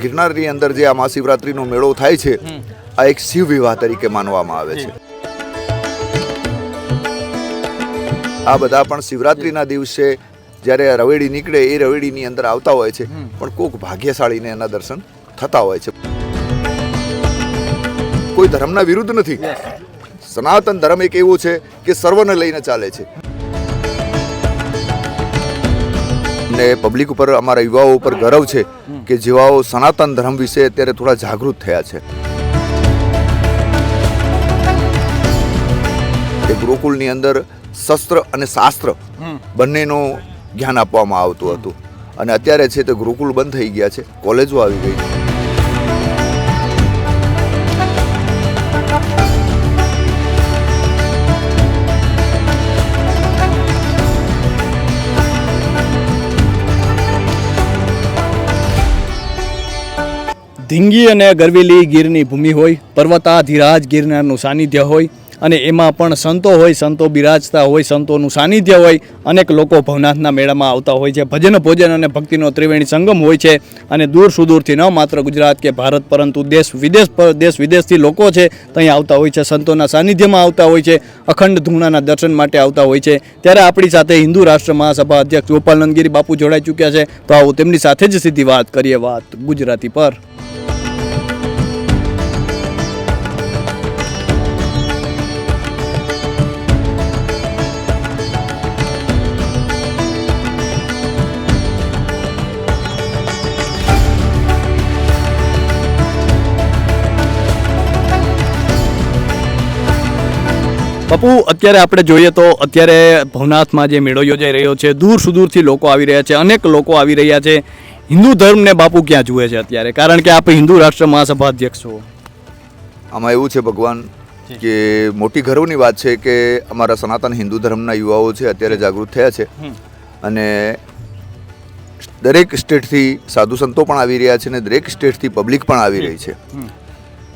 ગિરનારની અંદર જે આ મહાશિવરાત્રિનો મેળો થાય છે આ એક શિવ વિવાહ તરીકે માનવામાં આવે છે. આ બધા પણ શિવરાત્રિના દિવસે જ્યારે રવેડી નીકળે એ રવેડીની અંદર આવતા હોય છે, પણ કોઈક ભાગ્યશાળીને એના દર્શન થતા હોય છે. કોઈ ધર્મના વિરુદ્ધ નથી. સનાતન ધર્મ એક એવું છે કે સર્વને લઈને ચાલે છે. ને પબ્લિક ઉપર, અમારા યુવાઓ ઉપર ગર્વ છે કે જેવાઓ સનાતન ધર્મ વિશે અત્યારે થોડા જાગૃત થયા છે. એ ગુરુકુળની અંદર શસ્ત્ર અને શાસ્ત્ર બંનેનું જ્ઞાન આપવામાં આવતું હતું, અને અત્યારે છે તે ગુરુકુળ બંધ થઈ ગયા છે, કોલેજો આવી ગઈ છે. ધીંગી અને ગરવેલી ગીરની ભૂમિ હોય, પર્વતાધિરાજ ગિરનારનું સાનિધ્ય હોય, અને એમાં પણ સંતો હોય, સંતો બિરાજતા હોય, સંતોનું સાનિધ્ય હોય. અનેક લોકો ભવનાથના મેળામાં આવતા હોય છે. ભજન, ભોજન અને ભક્તિનો ત્રિવેણી સંગમ હોય છે, અને દૂર સુદૂરથી ન માત્ર ગુજરાત કે ભારત પરંતુ દેશ વિદેશથી લોકો છે ત્યાં આવતા હોય છે, સંતોના સાનિધ્યમાં આવતા હોય છે, અખંડ ધૂણાના દર્શન માટે આવતા હોય છે. ત્યારે આપણી સાથે હિન્દુ રાષ્ટ્ર મહાસભા અધ્યક્ષ ગોપાલ નંદગીરી બાપુ જોડાઈ ચૂક્યા છે, તો આવો તેમની સાથે જ સીધી વાત કરીએ, વાત ગુજરાતી પર. બાપુ, અત્યારે આપણે જોઈએ તો અત્યારે ભવનાથમાં જે મેળો યોજાઈ રહ્યો છે, દૂર સુદૂરથી લોકો આવી રહ્યા છે, અનેક લોકો આવી રહ્યા છે. હિન્દુ ધર્મને બાપુ ક્યાં જુએ છે અત્યારે, કારણ કે આપ હિન્દુ રાષ્ટ્ર મહાસભા અધ્યક્ષ છો? આમાં એવું છે ભગવાન કે મોટી ગર્વની વાત છે કે અમારા સનાતન હિન્દુ ધર્મના યુવાઓ છે અત્યારે જાગૃત થયા છે, અને દરેક સ્ટેટથી સાધુ સંતો પણ આવી રહ્યા છે, અને દરેક સ્ટેટથી પબ્લિક પણ આવી રહી છે.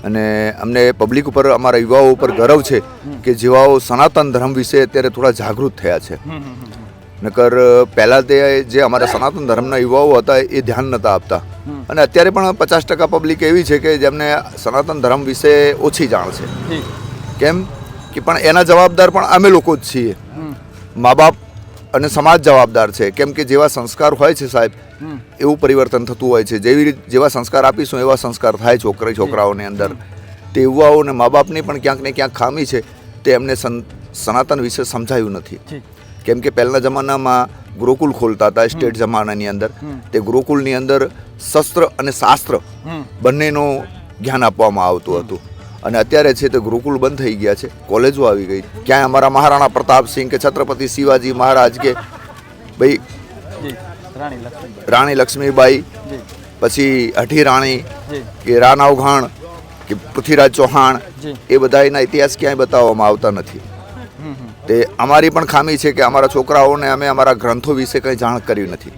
અને અમને પબ્લિક ઉપર, અમારા યુવાઓ ઉપર ગર્વ છે કે જેવાઓ સનાતન ધર્મ વિશે અત્યારે થોડા જાગૃત થયા છે. નકર પહેલાં તે જે અમારા સનાતન ધર્મના યુવાઓ હતા એ ધ્યાન નહોતા આપતા, અને અત્યારે પણ 50% પબ્લિક એવી છે કે જેમને સનાતન ધર્મ વિશે ઓછી જાણ છે. કેમ કે પણ એના જવાબદાર પણ અમે લોકો જ છીએ. મા બાપ અને સમાજ જવાબદાર છે, કેમ કે જેવા સંસ્કાર હોય છે સાહેબ એવું પરિવર્તન થતું હોય છે. જેવા સંસ્કાર આપીશું એવા સંસ્કાર થાય છોકરાઓની અંદર. તે યુવાઓ અને મા બાપની પણ ક્યાંક ને ક્યાંક ખામી છે, તે એમને સનાતન વિશે સમજાયું નથી. કેમ કે પહેલાંના જમાનામાં ગુરુકુળ ખોલતા હતા સ્ટેટ જમાનાની અંદર, તે ગુરુકુળની અંદર શસ્ત્ર અને શાસ્ત્ર બંનેનું જ્ઞાન આપવામાં આવતું હતું, અને અત્યારે છે તે ગુરુકુળ બંધ થઈ ગયા છે, કોલેજો આવી ગઈ. ક્યાંય અમારા મહારાણા પ્રતાપસિંહ કે છત્રપતિ શિવાજી મહારાજ કે ભાઈ રાણી લક્ષ્મીબાઈ, પછી અઢી રાણી કે રાનવઘાણ કે પૃથ્વીરાજ ચૌહાણ, એ બધા એના ઇતિહાસ ક્યાંય બતાવવામાં આવતા નથી. તે અમારી પણ ખામી છે કે અમારા છોકરાઓને અમે અમારા ગ્રંથો વિશે કંઈ જાણ કરી નથી,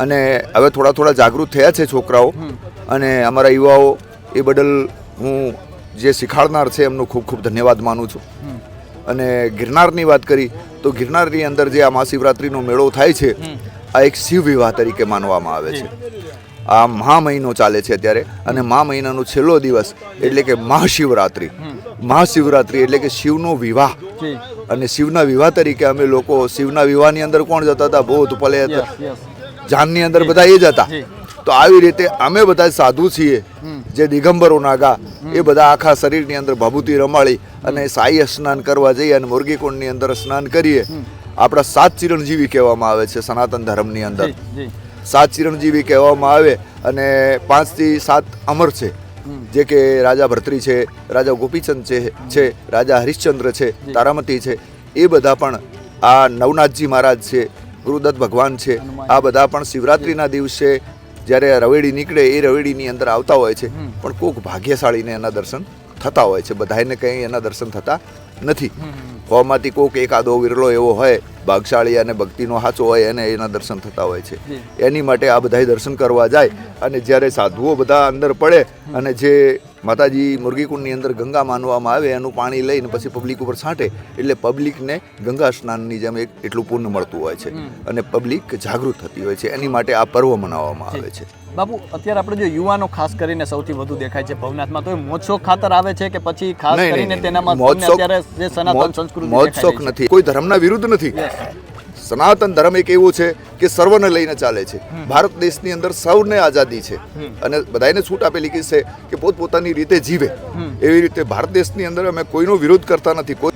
અને હવે થોડા જાગૃત થયા છે છોકરાઓ અને અમારા યુવાઓ. એ બદલ હું જે શીખાડનાર છે એમનો ખૂબ ખૂબ ધન્યવાદ માનું છું. અને ગિરનારની વાત કરી તો ગિરનારની અંદર જે આ મહાશિવરાત્રિનો મેળો થાય છે આ એક શિવ વિવાહ તરીકે માનવામાં આવે છે. આ મહા મહિનો ચાલે છે અત્યારે, અને મહા મહિનાનો છેલ્લો દિવસ એટલે કે મહાશિવરાત્રિ. મહાશિવરાત્રિ એટલે કે શિવનો વિવાહ, અને શિવના વિવાહ તરીકે અમે લોકો શિવના વિવાહની અંદર કોણ જતા હતા? ભૂત પ્રેત જાનની અંદર બધા એ જ હતા. તો આવી રીતે અમે બધા સાધુ છીએ જે દિગંબરો નાગા, એ બધા આખા શરીરની અંદર ભભૂતિ રમાડી અને સાઈ સ્નાન કરવા જઈએ અને મુરગીકુંડની અંદર સ્નાન કરીએ. આપણા 7 ચિરંજીવી કહેવામાં આવે છે સનાતન ધર્મની અંદર. 7 ચિરંજીવી કહેવામાં આવે, અને 5 થી 7 અમર છે, જે કે રાજા ભર્તૃ છે, રાજા ગોપીચંદ છે, રાજા હરિશ્ચંદ્ર છે, તારામતી છે. એ બધા પણ આ નવનાથજી મહારાજ છે, ગુરુદત્ત ભગવાન છે, આ બધા પણ શિવરાત્રિના દિવસે જ્યારે રવેડી નીકળે એ રવેડીની અંદર આવતા હોય છે, પણ કોઈક ભાગ્યશાળીને એના દર્શન થતા હોય છે. બધાને કંઈ એના દર્શન થતા નથી. હોમાંથી કોઈક એકાદો વિરલો એવો હોય ભાગશાળી અને ભક્તિનો સાચો હોય એને એના દર્શન થતા હોય છે. એની માટે આ બધાય દર્શન કરવા જાય, અને જ્યારે સાધુઓ બધા અંદર પડે અને જે માતાજી મુરગીકુંડની અંદર ગંગા માનવામાં આવે, એનું પાણી લઈને પછી પબ્લિક ઉપર છાંટે એટલે પબ્લિકને ગંગા સ્નાનની જેમ એટલું પુણ્ય મળતું હોય છે અને પબ્લિક જાગૃત થતી હોય છે. એની માટે આ પર્વ મનાવવામાં આવે છે. બાપુ, અત્યારે આપણે જો યુવાનો ખાસ કરીને સૌથી વધુ દેખાય છે ભવનાથમાં, તો એ મોજશોખ ખાતર આવે છે કે પછી ખાસ કરીને તેનામાં તમને અત્યારે જે સનાતન સંસ્કૃતિ મોજશોખ નથી, કોઈ ધર્મના વિરુદ્ધ નથી. સનાતન ધર્મ એક એવો છે કે સર્વને લઈને ચાલે છે. ભારત દેશની અંદર સૌને આઝાદી છે અને બધાને છૂટ આપેલી છે કે પોતપોતાની રીતે જીવે. એવી રીતે ભારત દેશની અંદર અમે કોઈનો વિરોધ કરતા નથી. કોઈ